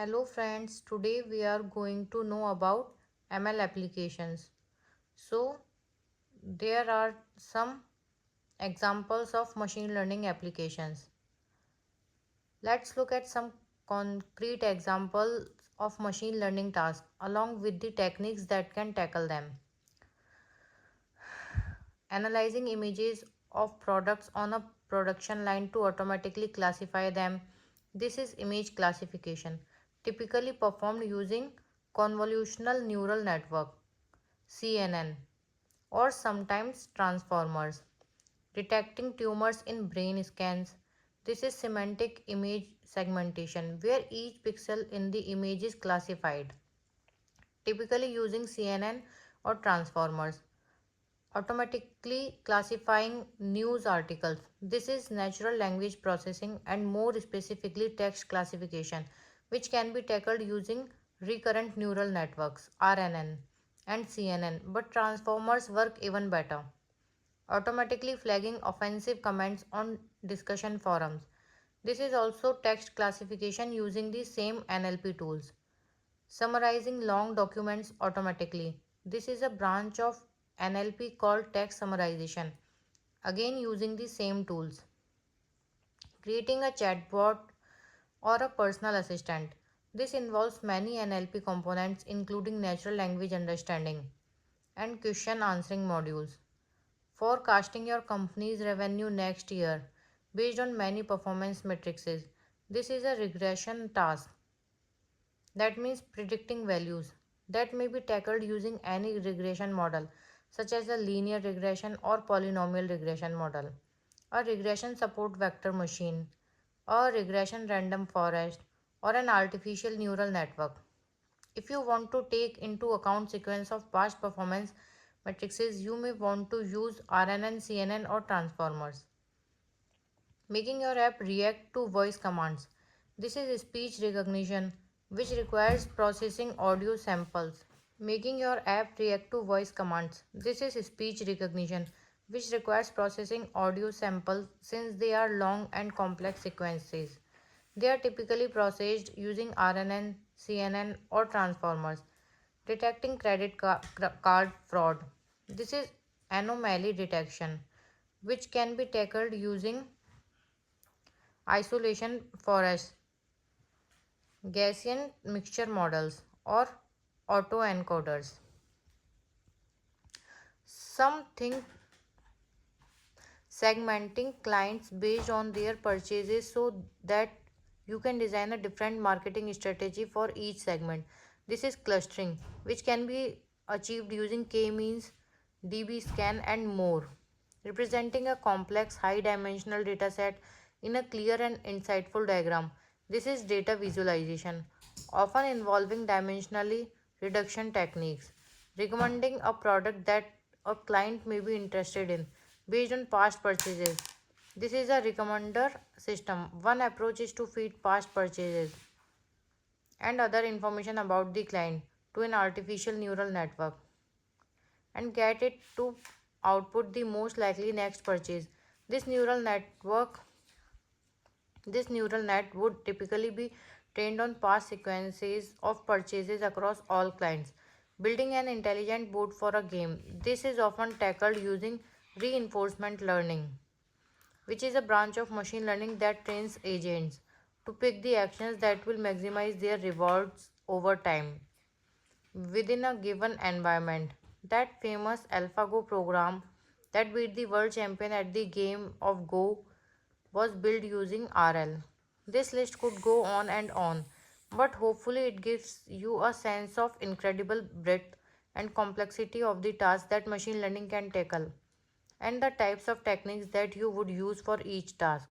Hello friends, today we are going to know about ML applications. So there are some examples of machine learning applications. Let's look at some concrete examples of machine learning tasks along with the techniques that can tackle them. Analyzing images of products on a production line to automatically classify them. This is image classification, typically performed using convolutional neural network CNN or sometimes transformers. Detecting tumors in brain scans. This is semantic image segmentation where each pixel in the image is classified, typically using CNN or transformers. Automatically classifying news articles. This is natural language processing and more specifically text classification, which can be tackled using recurrent neural networks RNN and CNN, but transformers work even better. Automatically flagging offensive comments on discussion forums. This is also text classification using the same NLP tools. Summarizing long documents automatically. This is a branch of NLP called text summarization, again using the same tools. Creating a chatbot or a personal assistant. This involves many NLP components including natural language understanding and question answering modules. Forecasting your company's revenue next year based on many performance matrices. This is a regression task. That means predicting values that may be tackled using any regression model, such as a linear regression or polynomial regression model, a regression support vector machine, a regression random forest, or an artificial neural network. If you want to take into account sequence of past performance matrices, you may want to use RNN, CNN, or transformers. Making your app react to voice commands. This is speech recognition, which requires processing audio samples. Making your app react to voice commands. This is speech recognition, which requires processing audio samples since they are long and complex sequences. They are typically processed using RNN, CNN, or transformers. Detecting card fraud. This is anomaly detection, which can be tackled using isolation forests, Gaussian mixture models, or autoencoders. Something segmenting clients based on their purchases so that you can design a different marketing strategy for each segment. This is clustering, which can be achieved using k-means, dbScan, and more, representing a complex high-dimensional dataset in a clear and insightful diagram. This is data visualization, often involving dimensionally reduction techniques, recommending a product that a client may be interested in based on past purchases. This is a recommender system. One approach is to feed past purchases and other information about the client to an artificial neural network and get it to output the most likely next purchase. This neural network this neural net would typically be trained on past sequences of purchases across all clients. Building an intelligent boot for a game. This is often tackled using reinforcement learning, which is a branch of machine learning that trains agents to pick the actions that will maximize their rewards over time within a given environment. That famous AlphaGo program that beat the world champion at the game of Go was built using RL. This list could go on and on, but hopefully it gives you a sense of incredible breadth and complexity of the tasks that machine learning can tackle and the types of techniques that you would use for each task.